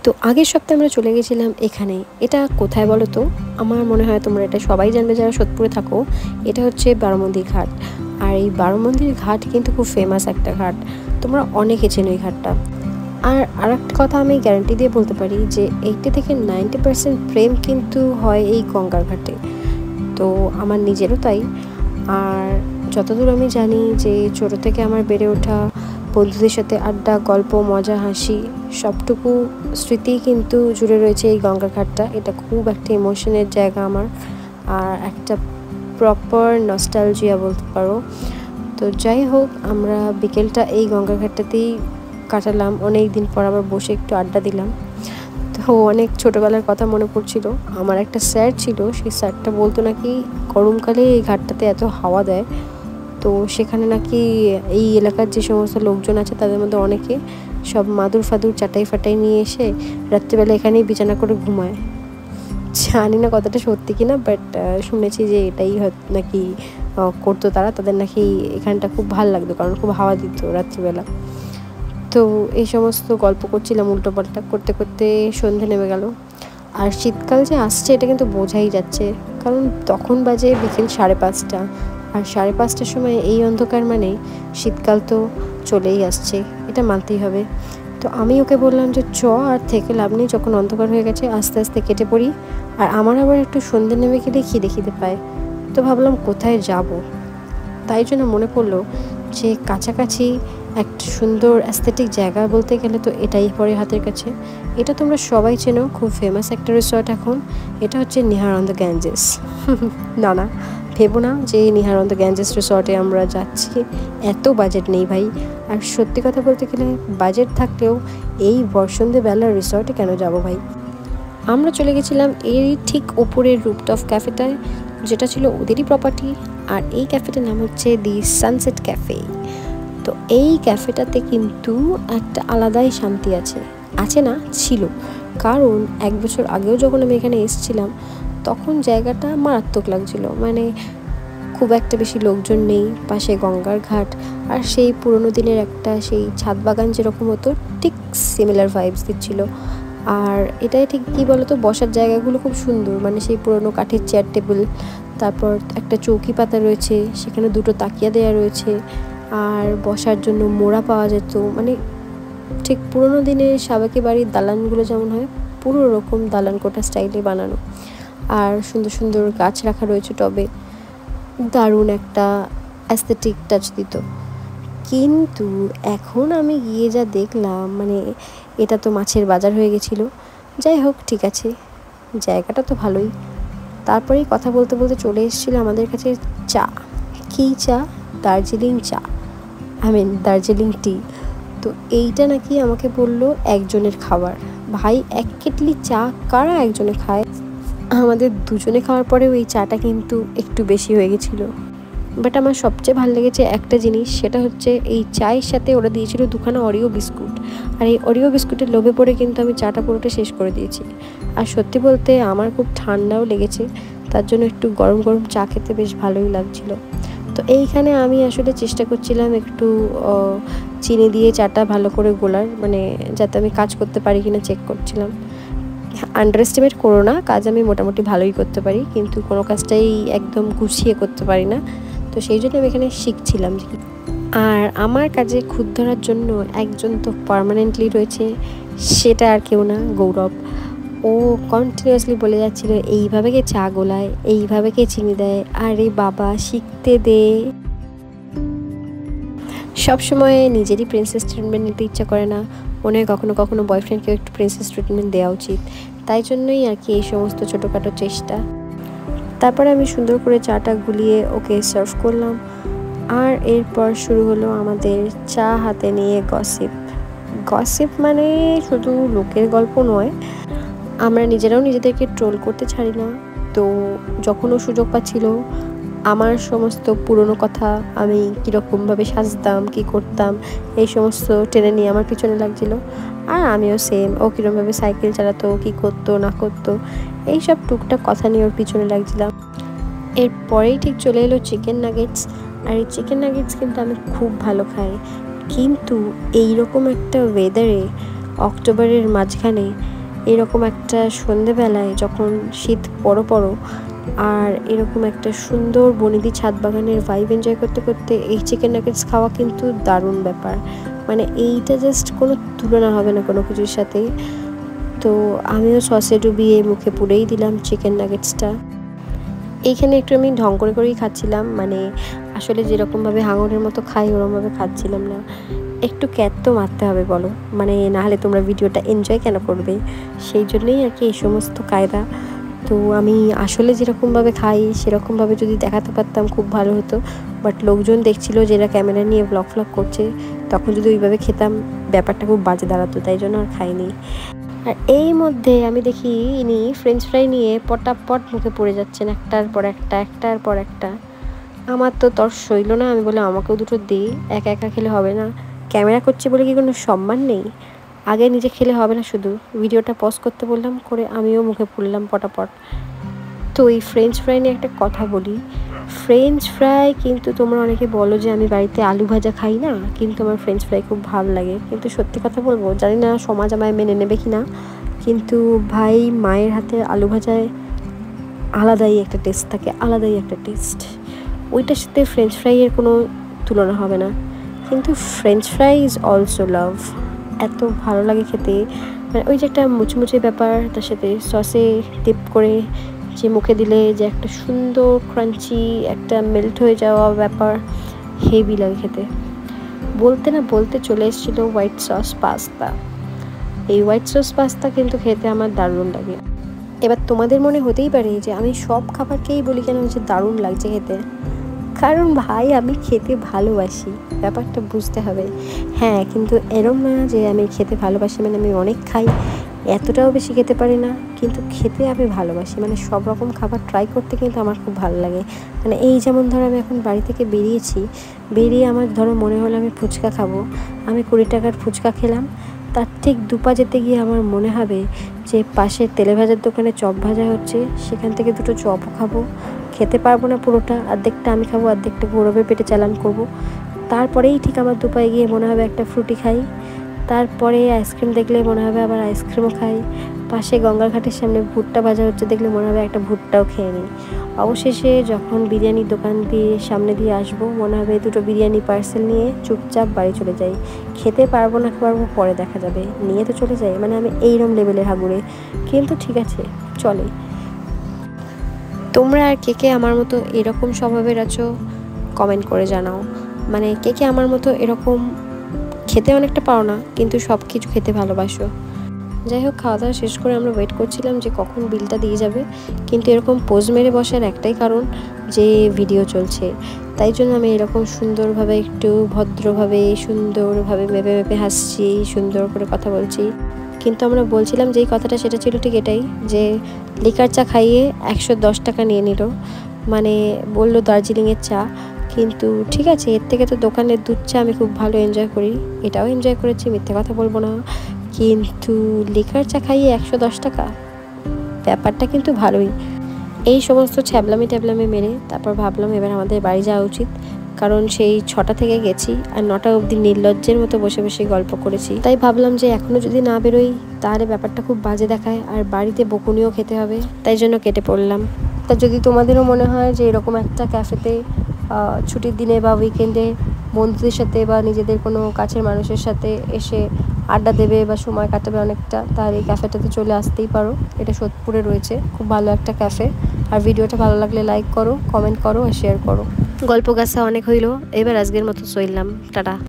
তো আগের সপ্তাহে আমরা চলে গেছিলাম এখানে। এটা কোথায় বলো তো? আমার মনে হয় তোমরা এটা সবাই জানবে যারা সোদপুরে থাকো। এটা হচ্ছে বারোমন্দির ঘাট। আর এই বারোমন্দির ঘাট কিন্তু খুব ফেমাস একটা ঘাট, তোমরা অনেকে চেনো এই ঘাটটা। আর আরেকটা কথা আমি গ্যারান্টি দিয়ে বলতে পারি যে 80 থেকে 90% প্রেম কিন্তু হয় এই গঙ্গার ঘাটে। তো আমার নিজেরও তাই। আর যতদূর আমি জানি যে ছোটো থেকে আমার বেড়ে ওঠা, বন্ধুদের সাথে আড্ডা, গল্প, মজা, হাসি সবটুকু স্মৃতি কিন্তু জুড়ে রয়েছে এই গঙ্গার ঘাটটা। এটা খুব একটা ইমোশনের জায়গা আমার, আর একটা প্রপার নস্টালজিয়া বলতে পারো। তো যাই হোক, আমরা বিকেলটা এই গঙ্গার ঘাটটাতেই কাটালাম। অনেক দিন পর আবার বসে একটু আড্ডা দিলাম। তো অনেক ছোটোবেলার কথা মনে পড়ছিল। আমার একটা স্যার ছিল, সেই স্যারটা বলতো নাকি গরমকালে এই ঘাটটাতে এত হাওয়া দেয়, তো সেখানে নাকি এই এলাকার যে সমস্ত লোকজন আছে তাদের মধ্যে অনেকে সব মাদুর ফাদুর চাটাই ফাটাই নিয়ে এসে রাত্রিবেলা এখানেই বিছানা করে ঘুমায়। জানি না কতটা সত্যি কিনা, বাট শুনেছি যে এটাই নাকি করতো তারা। তাদের নাকি এখানটা খুব ভালো লাগতো কারণ খুব হাওয়া দিত রাত্রিবেলা। তো এই সমস্ত গল্প করছিলাম উল্টোপাল্টা করতে করতে সন্ধে নেমে গেল। আর শীতকাল যে আসছে এটা কিন্তু বোঝাই যাচ্ছে, কারণ তখন বাজে বিকেল 5:30। আর 5:30টার সময় এই অন্ধকার মানে শীতকাল তো চলেই আসছে, এটা মানতেই হবে। তো আমি ওকে বললাম যে আর থেকে লাভ নেই, যখন অন্ধকার হয়ে গেছে আস্তে আস্তে কেটে পড়ি। আর আমার আবার একটু সন্ধে নেমে গেলে খিদে পায়। তো ভাবলাম কোথায় যাব, তাই জন্য মনে পড়লো যে কাছাকাছি একটা সুন্দর অ্যাস্থেটিক জায়গা বলতে গেলে তো এটাই পড়ে হাতের কাছে। এটা তোমরা সবাই চেনো, খুব ফেমাস একটা রিসর্ট এখন। এটা হচ্ছে নিহার অন দ্য গ্যাঞ্জেস। না, ভেবো না যে নিহার অন দ্য গ্যাঞ্জেস রিসর্টে আমরা যাচ্ছি, এত বাজেট নেই ভাই। আর সত্যি কথা বলতে গেলে বাজেট থাকলেও এই বর্ষন্তীবেলার রিসর্টে কেন যাব ভাই। আমরা চলে গেছিলাম এর ঠিক ওপরের রুফটপ ক্যাফেটায়, যেটা ছিল ওদেরই প্রপার্টি। আর এই ক্যাফেটার নাম হচ্ছে দি সানসেট ক্যাফে। তো এই ক্যাফেটাতে কিন্তু একটা আলাদাই শান্তি আছে না, ছিল। কারণ 1 বছর আগেও যখন আমি এখানে এসেছিলাম তখন জায়গাটা মারাত্মক লাগছিল, মানে খুব একটা বেশি লোকজন নেই, পাশে গঙ্গার ঘাট, আর সেই পুরোনো দিনের একটা সেই ছাদ বাগান যেরকম হতো ঠিক সিমিলার ভাইবস দিচ্ছিল। আর এটাই ঠিক কী বলতো, বসার জায়গাগুলো খুব সুন্দর, মানে সেই পুরোনো কাঠের চেয়ার টেবিল, তারপর একটা চৌকি পাতা রয়েছে, সেখানে 2টো তাকিয়া দেওয়া রয়েছে, আর বসার জন্য মোড়া পাওয়া যেত, মানে ঠিক পুরোনো দিনের সাবেকি বাড়ির দালানগুলো যেমন হয় পুরো রকম দালান কোঠা স্টাইলে বানানো। আর সুন্দর সুন্দর গাছ রাখা রয়েছে টবে, দারুণ একটা অ্যাস্থেটিক টাচ দিত। কিন্তু এখন আমি গিয়ে যা দেখলাম, মানে এটা তো মাছের বাজার হয়ে গেছিলো। যাই হোক, ঠিক আছে, জায়গাটা তো ভালোই। তারপরেই কথা বলতে বলতে চলে এসেছিলো আমাদের কাছে চা। কী চা? দার্জিলিং চা, দার্জিলিং টি। তো এইটা নাকি আমাকে বললো একজনের খাবার। ভাই, 1 কেটলি চা কারা একজনে খায়? আমাদের দুজনে খাওয়ার পরেও এই চাটা কিন্তু একটু বেশি হয়ে গেছিলো। বাট আমার সবচেয়ে ভালো লেগেছে একটা জিনিস, সেটা হচ্ছে এই চায়ের সাথে ওরা দিয়েছিল 2খানা অরিও বিস্কুট। আর এই অরিও বিস্কুটের লোভে পড়ে কিন্তু আমি চাটা পুরোটা শেষ করে দিয়েছি। আর সত্যি বলতে আমার খুব ঠান্ডাও লেগেছে, তার জন্য একটু গরম গরম চা খেতে বেশ ভালোই লাগছিল। তো এইখানে আমি আসলে চেষ্টা করছিলাম একটু চিনি দিয়ে চাটা ভালো করে গোলার, মানে যাতে আমি কাজ করতে পারি কিনা চেক করছিলাম। আন্ডার এস্টিমেট করো না, কাজ আমি মোটামুটি ভালোই করতে পারি, কিন্তু কোনো কাজটাই একদম গুছিয়ে করতে পারি না। তো সেই জন্য আমি এখানে শিখছিলাম। আর আমার কাজে খুদ ধরার জন্য একজন তো পার্মানেন্টলি রয়েছে, সেটা আর কেউ না, গৌরব। ও কন্টিনিউয়াসলি বলে যাচ্ছিল এইভাবে কে চা গোলায়, এইভাবে কে চিনি দেয়, আরে বাবা শিখতে দে। সবসময় নিজেরই প্রিন্সেস ট্রিটমেন্ট নিতে ইচ্ছা করে না, মনে হয় কখনো কখনো বয়ফ্রেন্ডকেও একটু প্রিন্সেস ট্রিটমেন্ট দেওয়া উচিত। তাই জন্যই আর কি এই সমস্ত ছোটোখাটো চেষ্টা। তারপরে আমি সুন্দর করে চাটা গুলিয়ে ওকে সার্ভ করলাম। আর এরপর শুরু হলো আমাদের চা হাতে নিয়ে গসিপ মানে শুধু লোকের গল্প নয়, আমরা নিজেরাও নিজেদেরকে ট্রোল করতে ছাড়ি না। তো যখনও সুযোগ পাচ্ছিল আমার সমস্ত পুরনো কথা, আমি কীরকমভাবে সাজতাম, কী করতাম, এই সমস্ত টেনে নিয়ে আমার পিছনে লাগছিলো। আর আমিও সেম, ও কীরকমভাবে সাইকেল চালাতো, কী করতো না করতো, এইসব টুকটাক কথা নিয়ে ওর পিছনে লাগছিলাম। এরপরেই ঠিক চলে এলো চিকেন নাগেটস। আর এই চিকেন নাগেটস কিন্তু আমি খুব ভালো খাই, কিন্তু এইরকম একটা ওয়েদারে অক্টোবরের মাঝখানে এরকম একটা সন্ধেবেলায় যখন শীত পড়ো আর এরকম একটা সুন্দর বনেদি ছাদ বাগানের ভাইব এনজয় করতে করতে এই চিকেন নাগেটস খাওয়া কিন্তু দারুণ ব্যাপার। মানে এইটা জাস্ট কোনো তুলনা হবে না কোনো কিছুর সাথে। তো আমিও সসে ডুবিয়ে মুখে পুরেই দিলাম চিকেন নাগেটসটা। এইখানে একটু আমি ঢং করেই খাচ্ছিলাম, মানে আসলে যেরকমভাবে হাঙরের মতো খাই ওরকমভাবে খাচ্ছিলাম না। একটু ক্যাট তো মারতে হবে বলো, মানে নাহলে তোমরা ভিডিওটা এনজয় কেন করবে, সেই জন্যই আর কি এই সমস্ত কায়দা। তো আমি আসলে যেরকমভাবে খাই সেরকমভাবে যদি দেখাতে পারতাম খুব ভালো হতো, বাট লোকজন দেখছিল যারা ক্যামেরা নিয়ে ব্লগ করছে, তখন যদি ওইভাবে খেতাম ব্যাপারটা খুব বাজে দাঁড়াতো, তাই জন্য আর খাইনি। আর এই মধ্যে আমি দেখি ইনি ফ্রেঞ্চ ফ্রাই নিয়ে পটাপট মুখে পড়ে যাচ্ছেন একটার পর একটা। আমার তো তর্স সইল না, আমি বলে আমাকেও দুটো দিই, একা একা খেলে হবে না, ক্যামেরা করছে বলে কি কোনো সম্মান নেই, আগে নিজে খেলে হবে না, শুধু ভিডিওটা পজ করতে বললাম, করে আমিও মুখে পুরলাম পটাপট। তো এই ফ্রেঞ্চ ফ্রাই নিয়ে একটা কথা বলি, ফ্রেঞ্চ ফ্রাই কিন্তু তোমরা অনেকে বলো যে আমি বাড়িতে আলু ভাজা খাই না, কিন্তু আমার ফ্রেঞ্চ ফ্রাই খুব ভালো লাগে। কিন্তু সত্যি কথা বলবো, জানি না সমাজ আমায় মেনে নেবে কি না, কিন্তু ভাই মায়ের হাতে আলু ভাজায় আলাদাই একটা টেস্ট থাকে, আলাদাই একটা টেস্ট, ওইটার সাথে ফ্রেঞ্চ ফ্রাইয়ের কোনো তুলনা হবে না। কিন্তু French fry is also love, এত ভালো লাগে খেতে, মানে ওই যে একটা মুচমুচে ব্যাপার, তার সাথে সসে ডিপ করে যে মুখে দিলে যে একটা সুন্দর ক্রাঞ্চি একটা মেল্ট হয়ে যাওয়া ব্যাপার, হেভি লাগে খেতে। বলতে না বলতে চলে এসেছিল হোয়াইট সস পাস্তা। এই হোয়াইট সস পাস্তা কিন্তু খেতে আমার দারুণ লাগে। এবার তোমাদের মনে হতেই পারে যে আমি সব খাবারকেই বলি কেন যে দারুণ লাগছে খেতে, কারণ ভাই আমি খেতে ভালোবাসি, ব্যাপারটা বুঝতে হবে। হ্যাঁ, কিন্তু এরম না যে আমি খেতে ভালোবাসি মানে আমি অনেক খাই, এতটাও বেশি খেতে পারি না, কিন্তু খেতে আমি ভালোবাসি, মানে সব রকম খাবার ট্রাই করতে কিন্তু আমার খুব ভালো লাগে। মানে এই যেমন ধরো আমি এখন বাড়ি থেকে বেরিয়ে আমার ধরো মনে হলো আমি ফুচকা খাবো, আমি 20 টাকার ফুচকা খেলাম, তার ঠিক দুপা যেতে গিয়ে আমার মনে হবে যে পাশে তেলে ভাজার দোকানে চপ ভাজা হচ্ছে, সেখান থেকে দুটো চপও খাবো, খেতে পারবো না পুরোটা, অর্ধেকটা আমি খাবো, অর্ধেকটা গৌরবের পেটে চালান করবো। তারপরেই ঠিক আমার দুপায়ে গিয়ে মনে হবে একটা ফ্রুটি খাই, তারপরে আইসক্রিম দেখলে মনে হবে আবার আইসক্রিমও খাই, পাশে গঙ্গার ঘাটের সামনে ভুট্টা ভাজা হচ্ছে দেখলে মনে হবে একটা ভুট্টাও খেয়ে নিই। অবশেষে যখন বিরিয়ানির দোকান দিয়ে সামনে দিয়ে আসবো মনে হবে দুটো বিরিয়ানি পার্সেল নিয়ে চুপচাপ বাড়ি চলে যাই, খেতে পারবো না পারবো পরে দেখা যাবে, নিয়ে তো চলে যাই, মানে আমি এইরকম লেভেলের হাগুড়ে। কিন্তু ঠিক আছে, চলে। তোমরা আর কে আমার মতো এরকম স্বভাবের আছো কমেন্ট করে জানাও, মানে কে আমার মতো এরকম খেতে অনেকটা পারো না কিন্তু সব কিছু খেতে ভালোবাসো। যাই হোক, খাওয়া দাওয়া শেষ করে আমরা ওয়েট করছিলাম যে কখন বিলটা দিয়ে যাবে, কিন্তু এরকম পোজ মেরে বসার একটাই কারণ যে ভিডিও চলছে, তাই জন্য আমি এরকম সুন্দরভাবে একটু ভদ্রভাবে সুন্দরভাবে মেপে হাসছি, সুন্দর করে কথা বলছি। কিন্তু আমরা বলছিলাম যেই কথাটা সেটা ছিল ঠিক এটাই, যে লিকার চা খাইয়ে 110 টাকা নিয়ে নিল, মানে বললো দার্জিলিংয়ের চা, কিন্তু ঠিক আছে, এর থেকে তো দোকানের দুধ চা আমি খুব ভালো এনজয় করি, এটাও এনজয় করেছি, মিথ্যে কথা বলবো না, কিন্তু লিকার চা খাইয়ে 110 টাকা, ব্যাপারটা কিন্তু ভালোই। এই সমস্ত ট্যাবলামি মেরে তারপর ভাবলাম এবার আমাদের বাড়ি যাওয়া উচিত, কারণ সেই 6টা থেকে গেছি আর 9টা অবধি নির্লজ্জের মতো বসে গল্প করেছি, তাই ভাবলাম যে এখনও যদি না বেরোই তাহলে ব্যাপারটা খুব বাজে দেখায় আর বাড়িতে বকুনিও খেতে হবে, তাই জন্য কেটে পড়লাম। তা যদি তোমাদেরও মনে হয় যে এরকম একটা ক্যাফেতে ছুটির দিনে বা উইকেন্ডে বন্ধুদের সাথে বা নিজেদের কোনো কাছের মানুষের সাথে এসে আড্ডা দেবে বা সময় কাটাবে অনেকটা, তার এই ক্যাফেটাতে চলে আসতেই পারো। এটা সোদপুরে রয়েছে, খুব ভালো একটা ক্যাফে। আর ভিডিওটা ভালো লাগলে লাইক করো, কমেন্ট করো আর শেয়ার করো। গল্প গাছা অনেক হইলো, এবার আজকের মতো চললাম, টাটা।